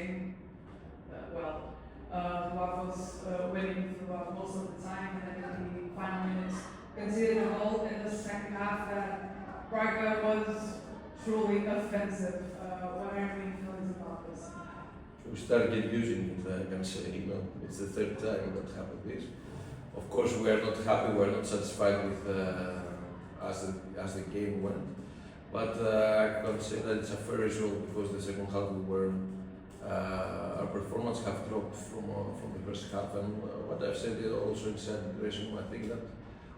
game well. Rio Ave was winning throughout most of the time, and then in the final minutes conceded a goal in the second half that Braga was truly offensive. What are your main feelings about this? We started using it, I can say, it's the third time that happened this. Of course, we are not happy, we are not satisfied with as the game went. But I can say that it's a fair result because the second half our performance have dropped from the first half, and what I've said also inside the dressing room, I think that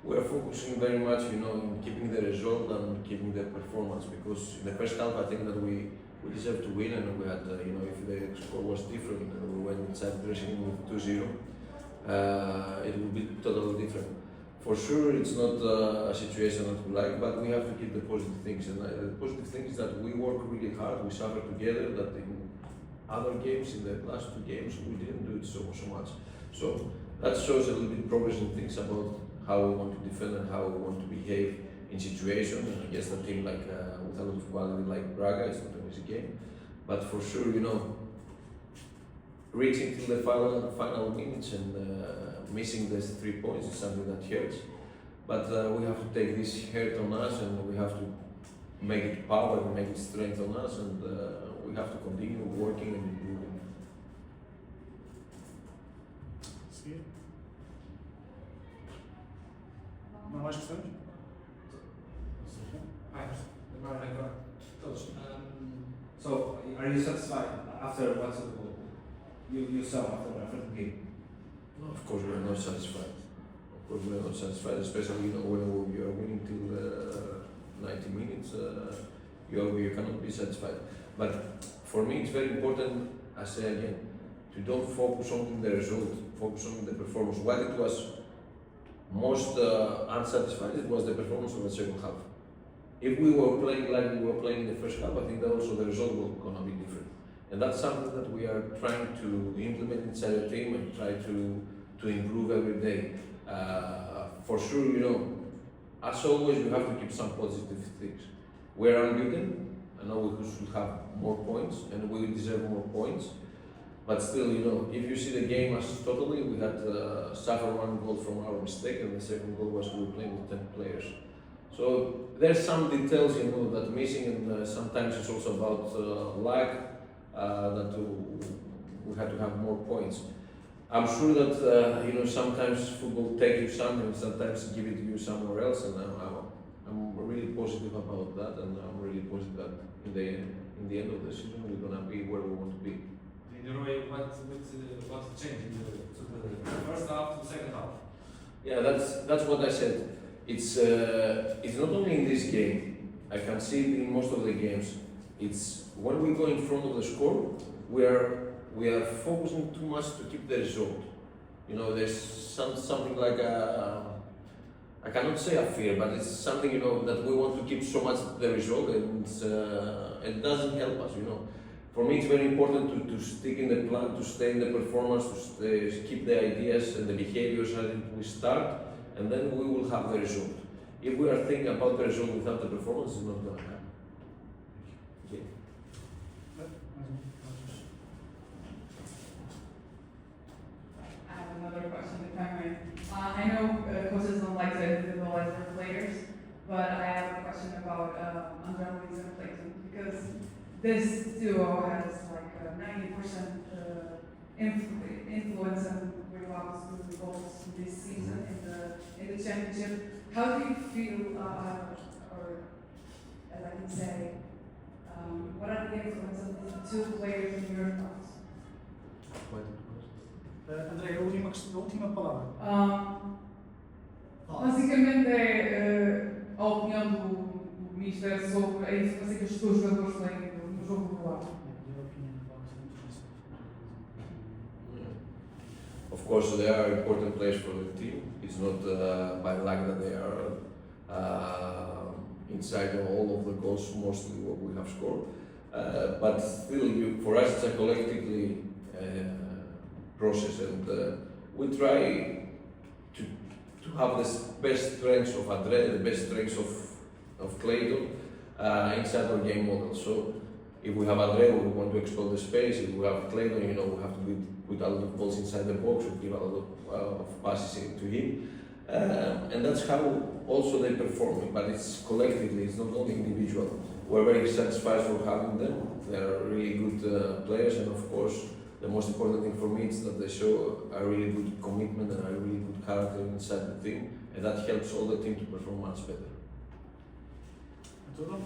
we are focusing very much, in keeping the result and keeping the performance, because in the first half I think that we deserved to win, and we had, if the score was different and we went inside the dressing room with 2-0, it would be totally different. For sure, it's not a situation that we like, but we have to keep the positive things. And the positive thing is that we work really hard, we suffer together, that in other games, in the last 2 games, we didn't do it so much. So that shows a little bit progressing things about how we want to defend and how we want to behave in situations against a team like with a lot of quality like Braga. It's not an easy game, but for sure, reaching till the final minutes and missing these 3 points is something that hurts. But we have to take this hurt on us, and we have to make it power and make it strength on us, and we have to continue working and improving. Seguir. Não há mais questões? Hi, so, are you satisfied after what you saw after the game? No, of course, we are not satisfied. Of course, we are not satisfied, especially when you are winning till 90 minutes. You cannot be satisfied. But for me, it's very important, I say again, to don't focus on the result, focus on the performance. What it was most unsatisfied, it was the performance of the second half. If we were playing like we were playing in the first half, I think that also the result was going to be different. And that's something that we are trying to implement inside the team and try to improve every day. For sure, as always, we have to keep some positive things. We're unbeaten. I know we should have more points, and we deserve more points. But still, if you see the game as totally, we had suffered 1 goal from our mistake, and the second goal was we were playing with 10 players. So there's some details, that missing, and sometimes it's also about luck, that we had to have more points. I'm sure that sometimes football takes you something, sometimes give it to you somewhere else, and I'm really positive about that, and I'm really positive that in the end of the season we're gonna be where we want to be. In a way, what changed to the first half to the second half? Yeah, that's what I said. It's not only in this game. I can see it in most of the games. It's when we go in front of the score, we are focusing too much to keep the result. There's something like I cannot say a fear, but it's something that we want to keep so much the result, and it doesn't help us. For me, it's very important to stick in the plan, to stay in the performance, to keep the ideas and the behaviors as we start, and then we will have the result. If we are thinking about the result without the performance, it's not going to happen. Okay. I have another question, if I may. I know coaches don't like to individualize their players, but I have a question about Andre Luiz and Clayton, because this duo has like a 90% influence on Rio Ave's goals this season in the championship. How do you feel, or as I can say, what are the influence of these 2 players in your thoughts? André, a última palavra. Basicamente é a opinião do Mister sobre a influência que os seus jogadores têm no jogo do lado. Of course, they are important players for the team. It's not by luck that they are inside all of the goals, mostly what we have scored. But still, for us, it's a collectively process, and we try to have the best strengths of Andre, the best strengths of Clayton inside our game model. So If we have Andrea, we want to explore the space. If we have Clayton, you know, we have to put a lot of balls inside the box, we give a lot of passes to him. And that's how also they perform, but it's collectively, it's not only individual. We're very satisfied for having them. They are really good players, and of course, the most important thing for me is that they show a really good commitment and a really good character inside the team, and that helps all the team to perform much better. É tudo?